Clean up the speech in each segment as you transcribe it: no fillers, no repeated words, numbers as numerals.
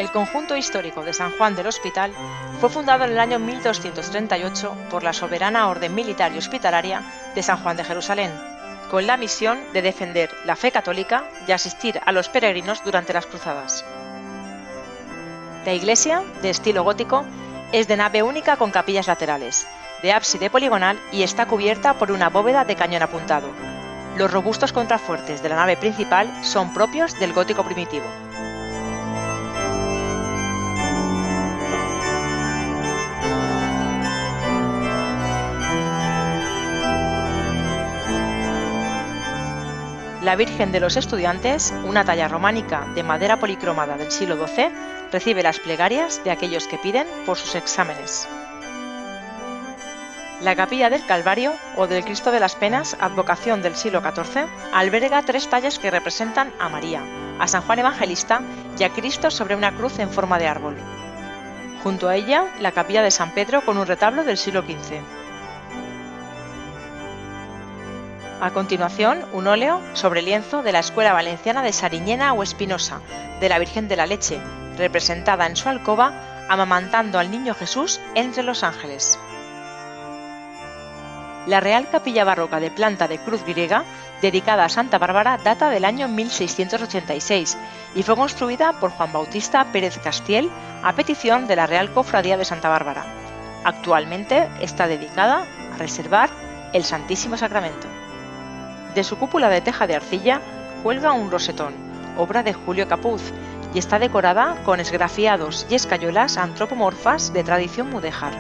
El conjunto histórico de San Juan del Hospital fue fundado en el año 1238 por la Soberana Orden Militar y Hospitalaria de San Juan de Jerusalén, con la misión de defender la fe católica y asistir a los peregrinos durante las cruzadas. La iglesia, de estilo gótico, es de nave única con capillas laterales, de ábside poligonal y está cubierta por una bóveda de cañón apuntado. Los robustos contrafuertes de la nave principal son propios del gótico primitivo. La Virgen de los Estudiantes, una talla románica de madera policromada del siglo XII, recibe las plegarias de aquellos que piden por sus exámenes. La Capilla del Calvario o del Cristo de las Penas, advocación del siglo XIV, alberga 3 tallas que representan a María, a San Juan Evangelista y a Cristo sobre una cruz en forma de árbol. Junto a ella, la Capilla de San Pedro con un retablo del siglo XV. A continuación, un óleo sobre lienzo de la Escuela Valenciana de Sariñena o Espinosa, de la Virgen de la Leche, representada en su alcoba, amamantando al niño Jesús entre los ángeles. La Real Capilla Barroca de planta de cruz griega, dedicada a Santa Bárbara, data del año 1686 y fue construida por Juan Bautista Pérez Castiel a petición de la Real Cofradía de Santa Bárbara. Actualmente está dedicada a reservar el Santísimo Sacramento. De su cúpula de teja de arcilla cuelga un rosetón, obra de Julio Capuz, y está decorada con esgrafiados y escayolas antropomorfas de tradición mudéjar.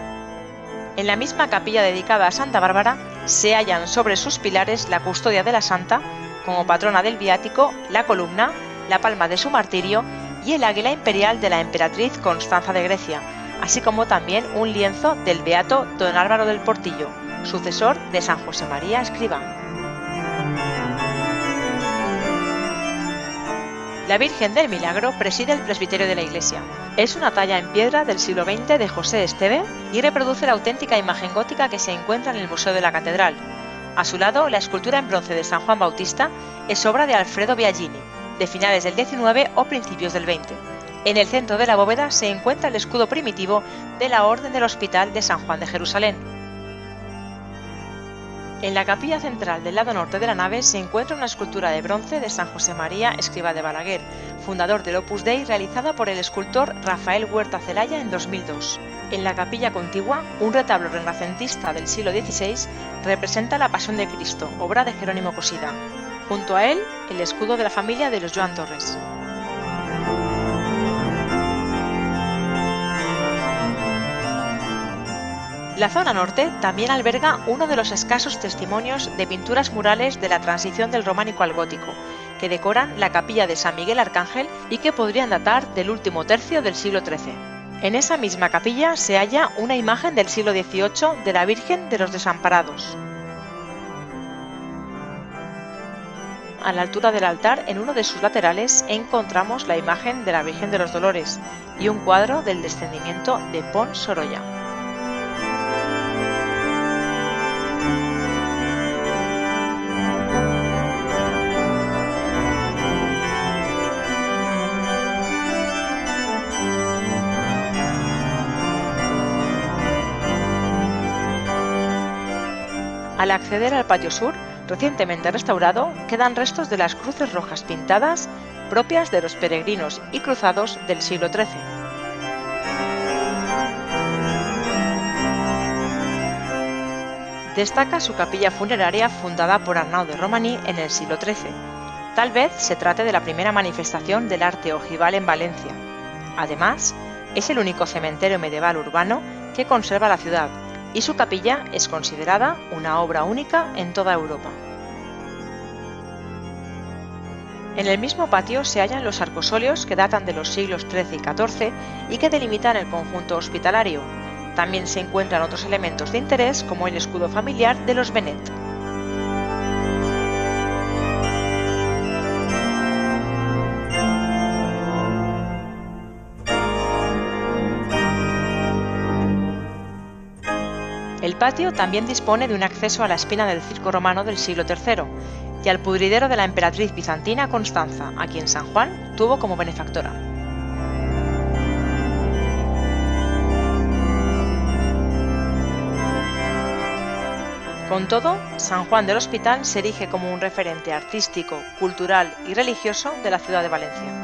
En la misma capilla dedicada a Santa Bárbara se hallan sobre sus pilares la custodia de la santa, como patrona del viático, la columna, la palma de su martirio y el águila imperial de la emperatriz Constanza de Grecia, así como también un lienzo del beato don Álvaro del Portillo, sucesor de San José María Escrivá. La Virgen del Milagro preside el presbiterio de la iglesia. Es una talla en piedra del siglo XX de José Esteve y reproduce la auténtica imagen gótica que se encuentra en el Museo de la Catedral. A su lado, la escultura en bronce de San Juan Bautista es obra de Alfredo Biagini, de finales del XIX o principios del XX. En el centro de la bóveda se encuentra el escudo primitivo de la Orden del Hospital de San Juan de Jerusalén. En la capilla central del lado norte de la nave se encuentra una escultura de bronce de San José María Escrivá de Balaguer, fundador del Opus Dei, realizada por el escultor Rafael Huerta Celaya en 2002. En la capilla contigua, un retablo renacentista del siglo XVI representa la Pasión de Cristo, obra de Jerónimo Cosida. Junto a él, el escudo de la familia de los Joan Torres. La zona norte también alberga uno de los escasos testimonios de pinturas murales de la transición del románico al gótico, que decoran la capilla de San Miguel Arcángel y que podrían datar del último tercio del siglo XIII. En esa misma capilla se halla una imagen del siglo XVIII de la Virgen de los Desamparados. A la altura del altar, en uno de sus laterales, encontramos la imagen de la Virgen de los Dolores y un cuadro del descendimiento de Pons Sorolla. Al acceder al patio sur, recientemente restaurado, quedan restos de las cruces rojas pintadas propias de los peregrinos y cruzados del siglo XIII. Destaca su capilla funeraria fundada por Arnau de Romaní en el siglo XIII. Tal vez se trate de la primera manifestación del arte ojival en Valencia. Además, es el único cementerio medieval urbano que conserva la ciudad, y su capilla es considerada una obra única en toda Europa. En el mismo patio se hallan los arcosolios que datan de los siglos XIII y XIV y que delimitan el conjunto hospitalario. También se encuentran otros elementos de interés como el escudo familiar de los Benet. El patio también dispone de un acceso a la espina del circo romano del siglo III y al pudridero de la emperatriz bizantina Constanza, a quien San Juan tuvo como benefactora. Con todo, San Juan del Hospital se erige como un referente artístico, cultural y religioso de la ciudad de Valencia.